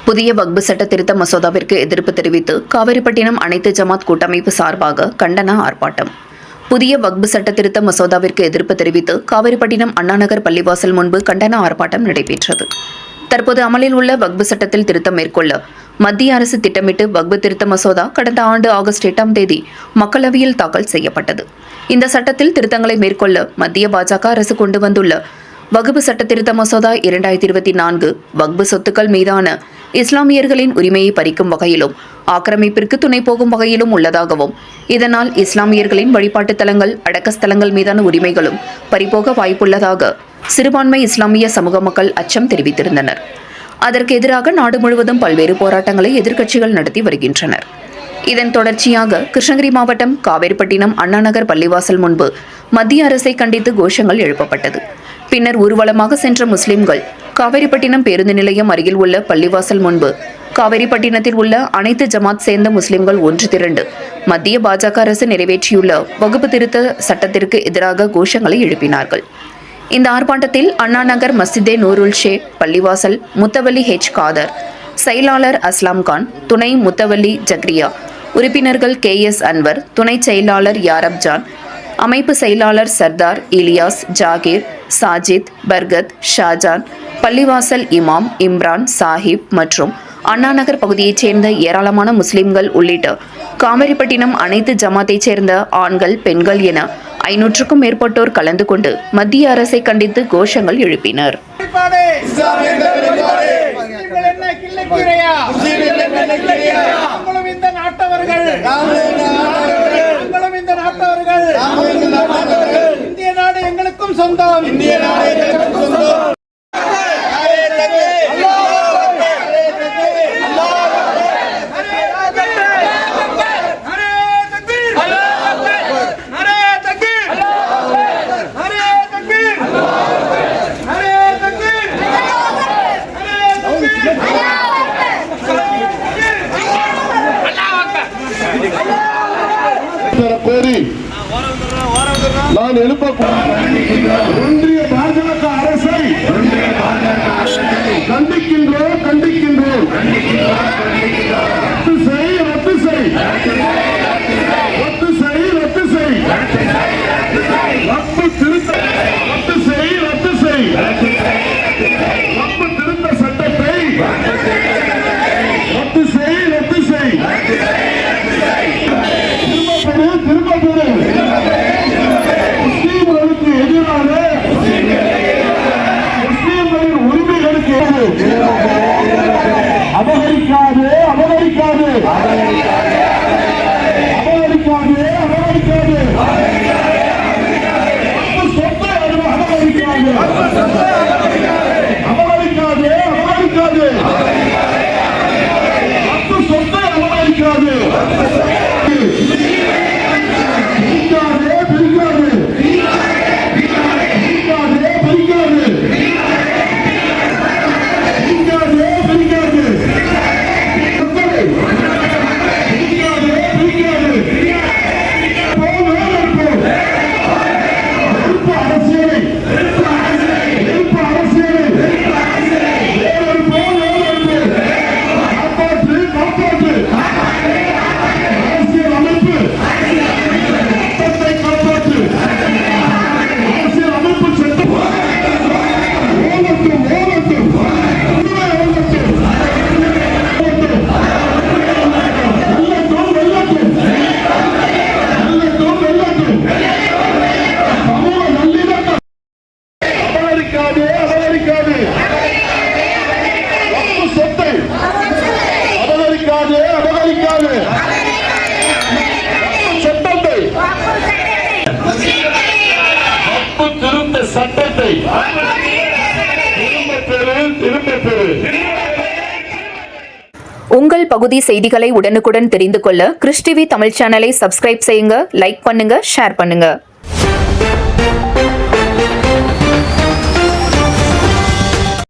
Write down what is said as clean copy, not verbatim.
புதிய வக்பு சட்ட திருத்த மசோதாவிற்கு எதிர்ப்பு தெரிவித்து காவிரிப்பட்டினம் அனைத்து ஜமாத் கூட்டமைப்பு சார்பாக கண்டன ஆர்ப்பாட்டம். புதிய வக்பு சட்ட திருத்த மசோதாவிற்கு எதிர்ப்பு தெரிவித்து காவிரிப்பட்டினம் அண்ணாநகர் பள்ளிவாசல் முன்பு கண்டன ஆர்ப்பாட்டம் நடைபெற்றது. தற்போது அமலில் உள்ள வக்பு சட்டத்தில் திருத்தம் மேற்கொள்ள மத்திய அரசு திட்டமிட்டு வக்பு திருத்த மசோதா கடந்த ஆண்டு ஆகஸ்ட் 8ஆம் தேதி மக்களவையில் தாக்கல் செய்யப்பட்டது. இந்த சட்டத்தில் திருத்தங்களை மேற்கொள்ள மத்திய பாஜக அரசு கொண்டு வந்துள்ள வக்பு சட்ட திருத்த மசோதா 2024 வக்பு சொத்துக்கள் மீதான இஸ்லாமியர்களின் உரிமையை பறிக்கும் வகையிலும் ஆக்கிரமிப்பிற்கு துணை போகும் வகையிலும் உள்ளதாகவும், இதனால் இஸ்லாமியர்களின் வழிபாட்டுத் தலங்கள், அடக்கஸ்தலங்கள் மீதான உரிமைகளும் பறிபோக வாய்ப்புள்ளதாக சிறுபான்மை இஸ்லாமிய சமூக மக்கள் அச்சம் தெரிவித்திருந்தனர். அதற்கு எதிராக நாடு முழுவதும் பல்வேறு போராட்டங்களை எதிர்க்கட்சிகள் நடத்தி வருகின்றனர். இதன் தொடர்ச்சியாக கிருஷ்ணகிரி மாவட்டம் காவேரிப்பட்டினம் அண்ணாநகர் பள்ளிவாசல் முன்பு மத்திய அரசை கண்டித்து கோஷங்கள் எழுப்பப்பட்டது. பின்னர் ஊர்வலமாக சென்ற முஸ்லிம்கள் காவேரிப்பட்டினம் பேருந்து நிலையம் அருகில் உள்ள பள்ளிவாசல் முன்பு காவேரிப்பட்டினத்தில் உள்ள அனைத்து ஜமாத் சேர்ந்த முஸ்லிம்கள் ஒன்று திரண்டு மத்திய பாஜக அரசு நிறைவேற்றியுள்ள வகுப்பு திருத்த சட்டத்திற்கு எதிராக கோஷங்களை எழுப்பினார்கள். இந்த ஆர்ப்பாட்டத்தில் அண்ணாநகர் மஸ்ஜிதே நூருல் ஷேக், பள்ளிவாசல் முத்தவல்லி காதர், செயலாளர் அஸ்லாம்கான், துணை முத்தவல்லி ஜக்ரியா, உறுப்பினர்கள் KS அன்வர், துணை செயலாளர் யாரப்ஜான், அமைப்பு செயலாளர் சர்தார், இலியாஸ், ஜாகிர், சாஜித், பர்கத், ஷாஜான், பள்ளிவாசல் இமாம், இம்ரான், சாஹிப் மற்றும் அண்ணாநகர் பகுதியைச் சேர்ந்த ஏராளமான முஸ்லிம்கள் உள்ளிட்ட காவிரிப்பட்டினம் அனைத்து ஜமாத்தைச் சேர்ந்த ஆண்கள், பெண்கள் என 500க்கும் மேற்பட்டோர் கலந்து கொண்டு மத்திய அரசை கண்டித்து கோஷங்கள் எழுப்பினர். இந்திய நாடு எங்களுக்கும் சொந்தம். நான் எழுப்ப ஒன்றிய பாஜக அரசை கண்டிக்கின்றோம். ரத்து செய். வக்பு திருத்த வக்பு திருத்த சட்டத்தை ரத்து செய். திரும்ப பெறு. முஸ்லிம்களுக்கு எதிரான முஸ்லிம்களின் உரிமைகளுக்கு அபகரிக்காது. சொத்தை அபகரிக்காது. சொத்தை அபகரிக்காது. சட்டத்தை திரும்ப பெறு. உங்கள் பகுதி செய்திகளை உடனுக்குடன் தெரிந்து கொள்ள கிறிஸ் டிவி தமிழ் சேனலை சப்ஸ்கிரைப் செய்யுங்க, லைக் பண்ணுங்க, ஷேர் பண்ணுங்க.